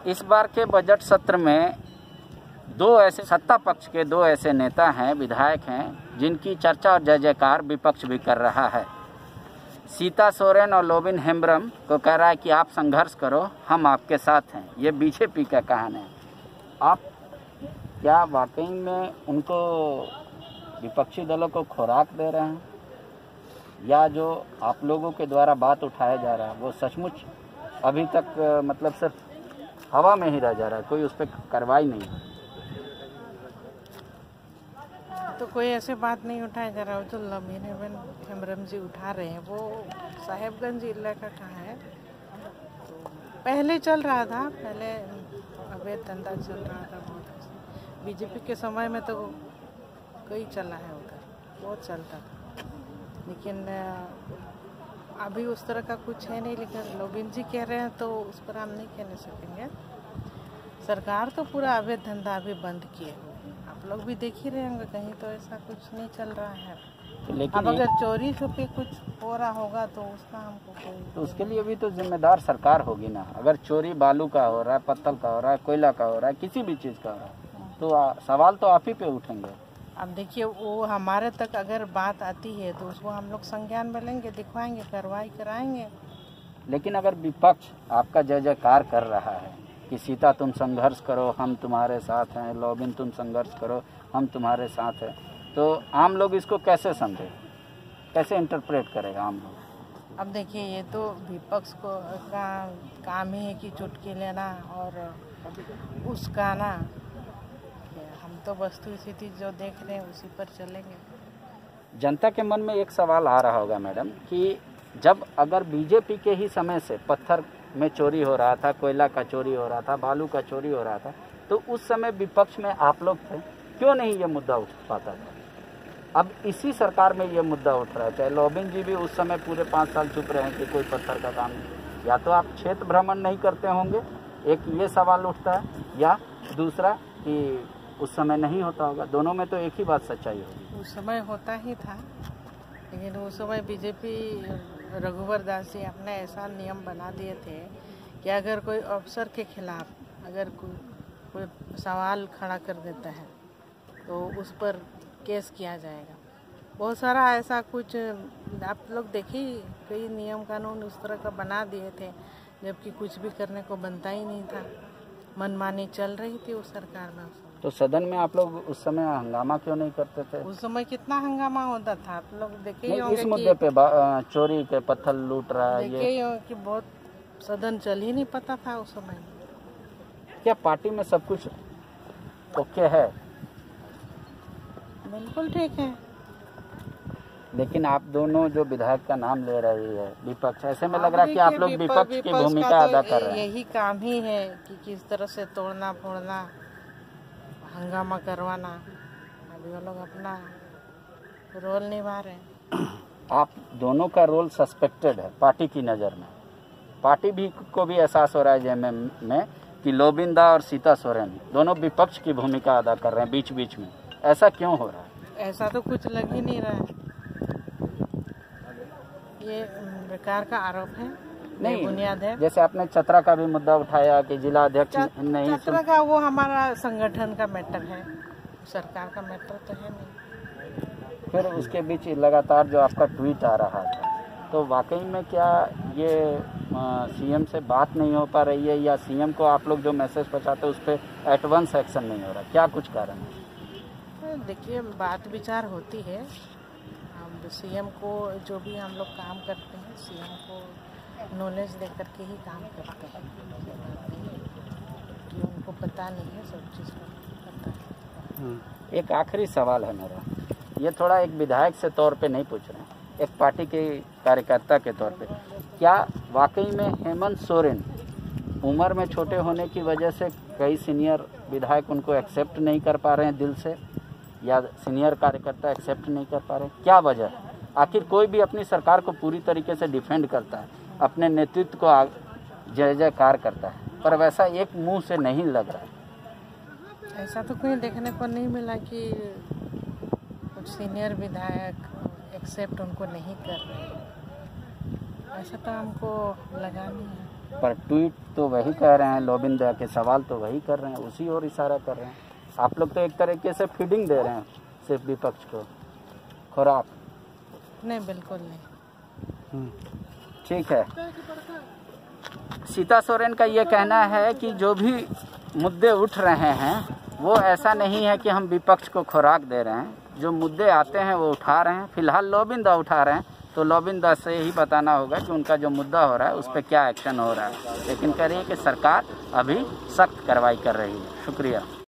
इस बार के बजट सत्र में दो ऐसे सत्ता पक्ष के दो ऐसे नेता हैं, विधायक हैं, जिनकी चर्चा और जय जयकार विपक्ष भी कर रहा है। सीता सोरेन और लोबिन हेम्ब्रम को कह रहा है कि आप संघर्ष करो, हम आपके साथ हैं। ये बीजेपी का कहना है। आप क्या वाकई में उनको विपक्षी दलों को खुराक दे रहे हैं, या जो आप लोगों के द्वारा बात उठाया जा रहा है वो सचमुच अभी तक मतलब सिर्फ हवा में ही रह जा रहा है, कोई उस पर कार्रवाई नहीं है? तो कोई ऐसे बात नहीं उठाया जा रहा है। जो लोबिन हेम्ब्रम जी उठा रहे हैं वो साहेबगंज इलाका का है। तो पहले चल रहा था, पहले अवैध धंधा चल रहा था बहुत। बीजेपी के समय में तो कई चला है, उधर बहुत चलता था, लेकिन अभी उस तरह का कुछ है नहीं। लेकिन लोबिन जी कह रहे हैं तो उस पर हम नहीं कहने सकेंगे। सरकार तो पूरा अवैध धंधा अभी बंद किए हुए, आप लोग भी देख ही रहे होंगे, कहीं तो ऐसा कुछ नहीं चल रहा है। लेकिन अब अगर चोरी छुपे कुछ हो रहा होगा तो उसका हमको कोई, तो उसके लिए भी तो जिम्मेदार सरकार होगी ना। अगर चोरी बालू का हो रहा है, पत्थर का हो रहा है, कोयला का हो रहा है, किसी भी चीज़ का हो रहा है, तो सवाल तो आप ही पे उठेंगे। अब देखिए, वो हमारे तक अगर बात आती है तो उसको हम लोग संज्ञान में लेंगे, दिखवाएंगे, कार्रवाई कराएंगे। लेकिन अगर विपक्ष आपका जय जयकार कर रहा है कि सीता तुम संघर्ष करो, हम तुम्हारे साथ हैं, लोबिन तुम संघर्ष करो, हम तुम्हारे साथ हैं, तो आम लोग इसको कैसे समझे, कैसे इंटरप्रेट करेगा आम लोग? अब देखिए, ये तो विपक्ष को का काम ही है कि चुटकी लेना और उसका ना, हम तो वस्तु स्थिति जो देख रहे हैं उसी पर चलेंगे। जनता के मन में एक सवाल आ रहा होगा मैडम कि जब अगर बीजेपी के ही समय से पत्थर में चोरी हो रहा था, कोयला का चोरी हो रहा था, बालू का चोरी हो रहा था, तो उस समय विपक्ष में आप लोग थे, क्यों नहीं ये मुद्दा उठ पाता था? अब इसी सरकार में ये मुद्दा उठ रहा है। चाहे लोबिन जी भी उस समय पूरे 5 साल चुप रहे कि कोई पत्थर का काम नहीं। या तो आप क्षेत्र भ्रमण नहीं करते होंगे, एक ये सवाल उठता है, या दूसरा कि उस समय नहीं होता होगा। दोनों में तो एक ही बात सच्चाई होगी। उस समय होता ही था, लेकिन उस समय बीजेपी रघुवर दास जी अपने ऐसा नियम बना दिए थे कि अगर कोई अफसर के खिलाफ अगर कोई सवाल खड़ा कर देता है तो उस पर केस किया जाएगा। बहुत सारा ऐसा कुछ आप लोग देखिए, कई नियम कानून उस तरह का बना दिए थे, जबकि कुछ भी करने को बनता ही नहीं था। मनमानी चल रही थी उस सरकार में। तो सदन में आप लोग उस समय हंगामा क्यों नहीं करते थे? उस समय कितना हंगामा होता था, आप लोग देखे ही होंगे। इस मुद्दे पे चोरी के पत्थर लूट रहा है, देखे ही होंगे कि बहुत सदन चल ही नहीं पता था उस समय। क्या पार्टी में सब कुछ ओके है? बिल्कुल ठीक है। लेकिन आप दोनों जो विधायक का नाम ले रही है विपक्ष, ऐसे में लग रहा है कि आप लोग विपक्ष की भूमिका अदा कर रहे हैं। यही काम ही है कि किस तरह से तोड़ना फोड़ना, हंगामा करवाना। अभी वो लोग अपना रोल निभा रहे हैं। आप दोनों का रोल सस्पेक्टेड है पार्टी की नज़र में। पार्टी भी को भी एहसास हो रहा है जेएमएम में कि लोबिन दा और सीता सोरेन दोनों विपक्ष की भूमिका अदा कर रहे हैं बीच बीच में। ऐसा क्यों हो रहा है? ऐसा तो कुछ लग ही नहीं रहा है। ये बेकार का आरोप है, नहीं बुनियाद है। जैसे आपने चतरा का भी मुद्दा उठाया कि जिला अध्यक्ष नहीं। चतरा का वो हमारा संगठन का मैटर है, सरकार का मैटर तो है नहीं। फिर उसके बीच लगातार जो आपका ट्वीट आ रहा था, तो वाकई में क्या ये सीएम से बात नहीं हो पा रही है, या सीएम को आप लोग जो मैसेज पहुंचाते हैं उस पर एडवांस एक्शन नहीं हो रहा? क्या कुछ कारण है? देखिए, बात विचार होती है। हम सीएम को जो भी हम लोग काम करते हैं, सीएम को नॉलेज देकर के ही काम करते हैं कि उनको पता नहीं है, सब चीज़ पता है। एक आखिरी सवाल है मेरा, ये थोड़ा एक विधायक से तौर पे नहीं पूछ रहे हैं, एक पार्टी के कार्यकर्ता के तौर पे, क्या वाकई में हेमंत सोरेन उम्र में छोटे होने की वजह से कई सीनियर विधायक उनको एक्सेप्ट नहीं कर पा रहे हैं दिल से, या सीनियर कार्यकर्ता एक्सेप्ट नहीं कर पा रहे? क्या वजह है? आखिर कोई भी अपनी सरकार को पूरी तरीके से डिफेंड करता है, अपने नेतृत्व को जय जयकार करता है, पर वैसा एक मुंह से नहीं लग रहा है। ऐसा तो कोई देखने को नहीं मिला कि कुछ सीनियर विधायक एक्सेप्ट उनको नहीं कर रहे, ऐसा तो हमको लगा नहीं है। पर ट्वीट तो वही कह रहे हैं, लोबिंदा के सवाल तो वही कर रहे हैं, उसी ओर इशारा कर रहे हैं। आप लोग तो एक तरीके से फीडिंग दे रहे हैं सिर्फ विपक्ष को, खुराक। नहीं, बिल्कुल नहीं। ठीक है। सीता सोरेन का ये कहना है कि जो भी मुद्दे उठ रहे हैं वो ऐसा नहीं है कि हम विपक्ष को खुराक दे रहे हैं, जो मुद्दे आते हैं वो उठा रहे हैं। फिलहाल लोबिंदा उठा रहे हैं, तो लोबिंदा से ही बताना होगा कि उनका जो मुद्दा हो रहा है उस पर क्या एक्शन हो रहा है। लेकिन कह रही है कि सरकार अभी सख्त कार्रवाई कर रही है। शुक्रिया।